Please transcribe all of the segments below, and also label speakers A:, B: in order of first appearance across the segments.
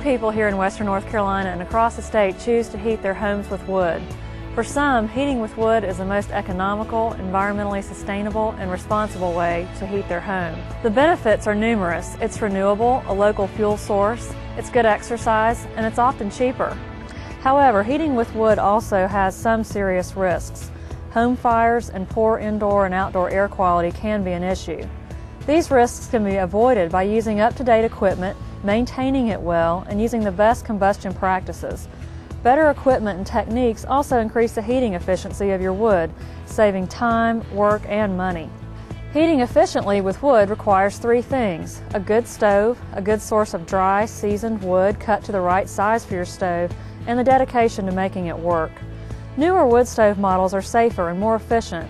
A: people here in Western North Carolina and across the state choose to heat their homes with wood. For some, heating with wood is the most economical, environmentally sustainable, and responsible way to heat their home. The benefits are numerous. It's renewable, a local fuel source, it's good exercise, and it's often cheaper. However, heating with wood also has some serious risks. Home fires and poor indoor and outdoor air quality can be an issue. These risks can be avoided by using up-to-date equipment, maintaining it well, and using the best combustion practices. Better equipment and techniques also increase the heating efficiency of your wood, saving time, work, and money. Heating efficiently with wood requires three things: a good stove, a good source of dry, seasoned wood cut to the right size for your stove, and the dedication to making it work. Newer wood stove models are safer and more efficient.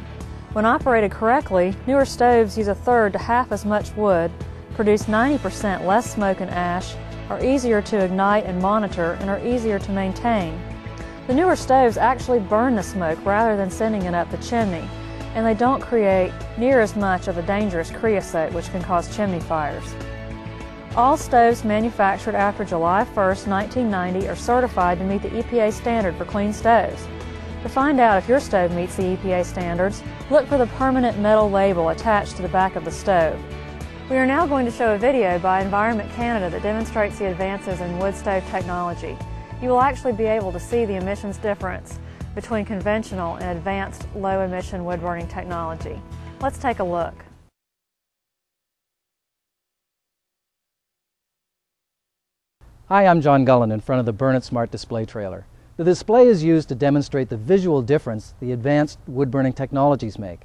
A: When operated correctly, newer stoves use a third to half as much wood, produce 90% less smoke and ash, are easier to ignite and monitor, and are easier to maintain. The newer stoves actually burn the smoke rather than sending it up the chimney, and they don't create near as much of a dangerous creosote which can cause chimney fires. All stoves manufactured after July 1, 1990 are certified to meet the EPA standard for clean stoves. To find out if your stove meets the EPA standards, look for the permanent metal label attached to the back of the stove. We are now going to show a video by Environment Canada that demonstrates the advances in wood stove technology. You will actually be able to see the emissions difference between conventional and advanced low-emission wood-burning technology. Let's take a look.
B: Hi, I'm John Gullen in front of the Burn It Smart display trailer. The display is used to demonstrate the visual difference the advanced wood-burning technologies make.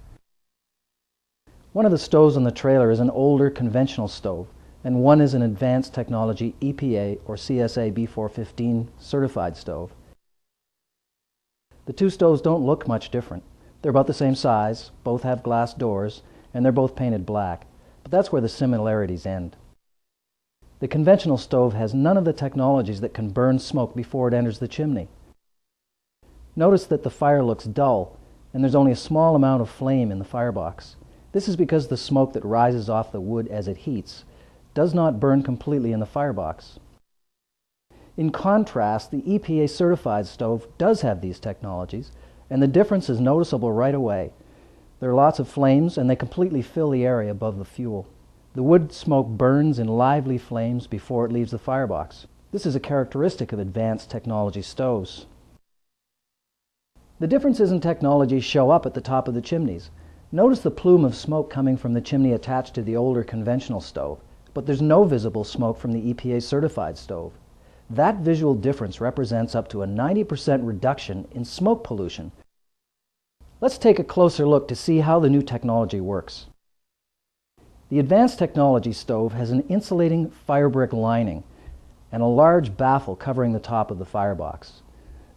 B: One of the stoves on the trailer is an older conventional stove, and one is an advanced technology EPA or CSA B415 certified stove. The two stoves don't look much different. They're about the same size, both have glass doors, and they're both painted black, but that's where the similarities end. The conventional stove has none of the technologies that can burn smoke before it enters the chimney. Notice that the fire looks dull, and there's only a small amount of flame in the firebox. This is because the smoke that rises off the wood as it heats does not burn completely in the firebox. In contrast, the EPA certified stove does have these technologies, and the difference is noticeable right away. There are lots of flames, and they completely fill the area above the fuel. The wood smoke burns in lively flames before it leaves the firebox. This is a characteristic of advanced technology stoves. The differences in technology show up at the top of the chimneys. Notice the plume of smoke coming from the chimney attached to the older conventional stove, but there's no visible smoke from the EPA certified stove. That visual difference represents up to a 90% reduction in smoke pollution. Let's take a closer look to see how the new technology works. The advanced technology stove has an insulating firebrick lining and a large baffle covering the top of the firebox.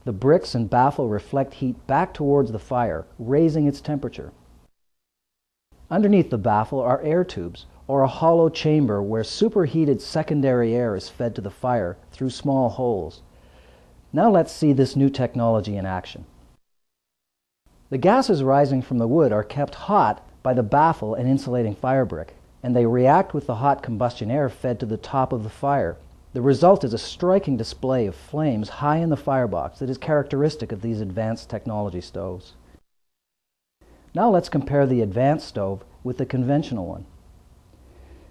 B: The bricks and baffle reflect heat back towards the fire, raising its temperature. Underneath the baffle are air tubes, or a hollow chamber where superheated secondary air is fed to the fire through small holes. Now let's see this new technology in action. The gases rising from the wood are kept hot by the baffle and insulating firebrick, and they react with the hot combustion air fed to the top of the fire. The result is a striking display of flames high in the firebox that is characteristic of these advanced technology stoves. Now let's compare the advanced stove with the conventional one.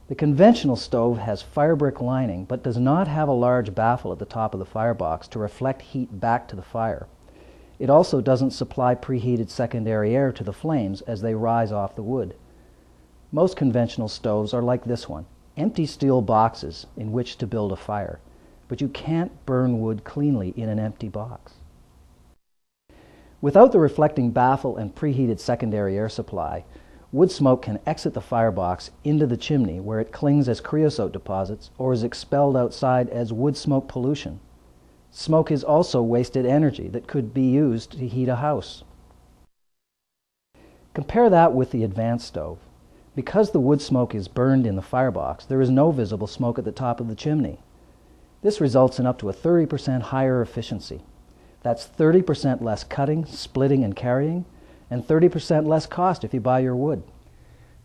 B: The conventional stove has firebrick lining but does not have a large baffle at the top of the firebox to reflect heat back to the fire. It also doesn't supply preheated secondary air to the flames as they rise off the wood. Most conventional stoves are like this one, empty steel boxes in which to build a fire, but you can't burn wood cleanly in an empty box. Without the reflecting baffle and preheated secondary air supply, wood smoke can exit the firebox into the chimney where it clings as creosote deposits or is expelled outside as wood smoke pollution. Smoke is also wasted energy that could be used to heat a house. Compare that with the advanced stove. Because the wood smoke is burned in the firebox, there is no visible smoke at the top of the chimney. This results in up to a 30% higher efficiency. That's 30% less cutting, splitting, and carrying, and 30% less cost if you buy your wood.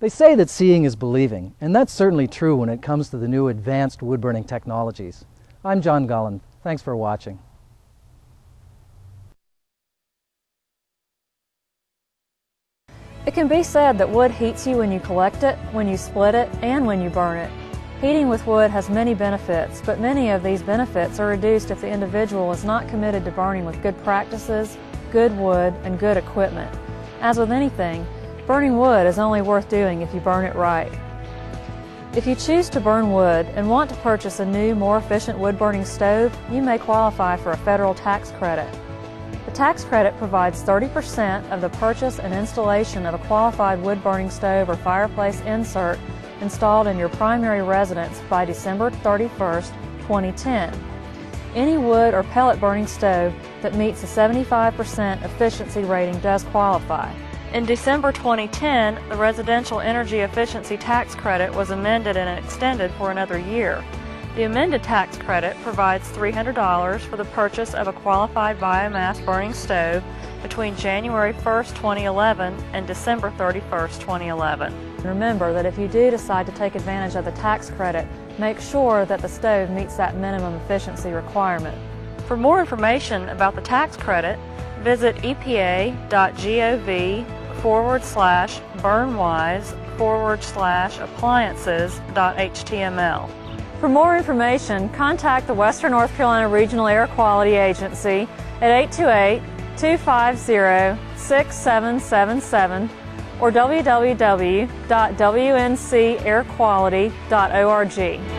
B: They say that seeing is believing, and that's certainly true when it comes to the new advanced wood-burning technologies. I'm John Gullen. Thanks for watching.
A: It can be said that wood heats you when you collect it, when you split it, and when you burn it. Heating with wood has many benefits, but many of these benefits are reduced if the individual is not committed to burning with good practices, good wood, and good equipment. As with anything, burning wood is only worth doing if you burn it right. If you choose to burn wood and want to purchase a new, more efficient wood-burning stove, you may qualify for a federal tax credit. The tax credit provides 30% of the purchase and installation of a qualified wood-burning stove or fireplace insert installed in your primary residence by December 31st, 2010. Any wood or pellet burning stove that meets a 75% efficiency rating does qualify. In December 2010, the Residential Energy Efficiency Tax Credit was amended and extended for another year. The amended tax credit provides $300 for the purchase of a qualified biomass burning stove between January 1st, 2011 and December 31st, 2011. Remember that if you do decide to take advantage of the tax credit, make sure that the stove meets that minimum efficiency requirement. For more information about the tax credit, visit epa.gov/burnwise/appliances.html. For more information, contact the Western North Carolina Regional Air Quality Agency at 828-250-6777 or www.WNCAirquality.org.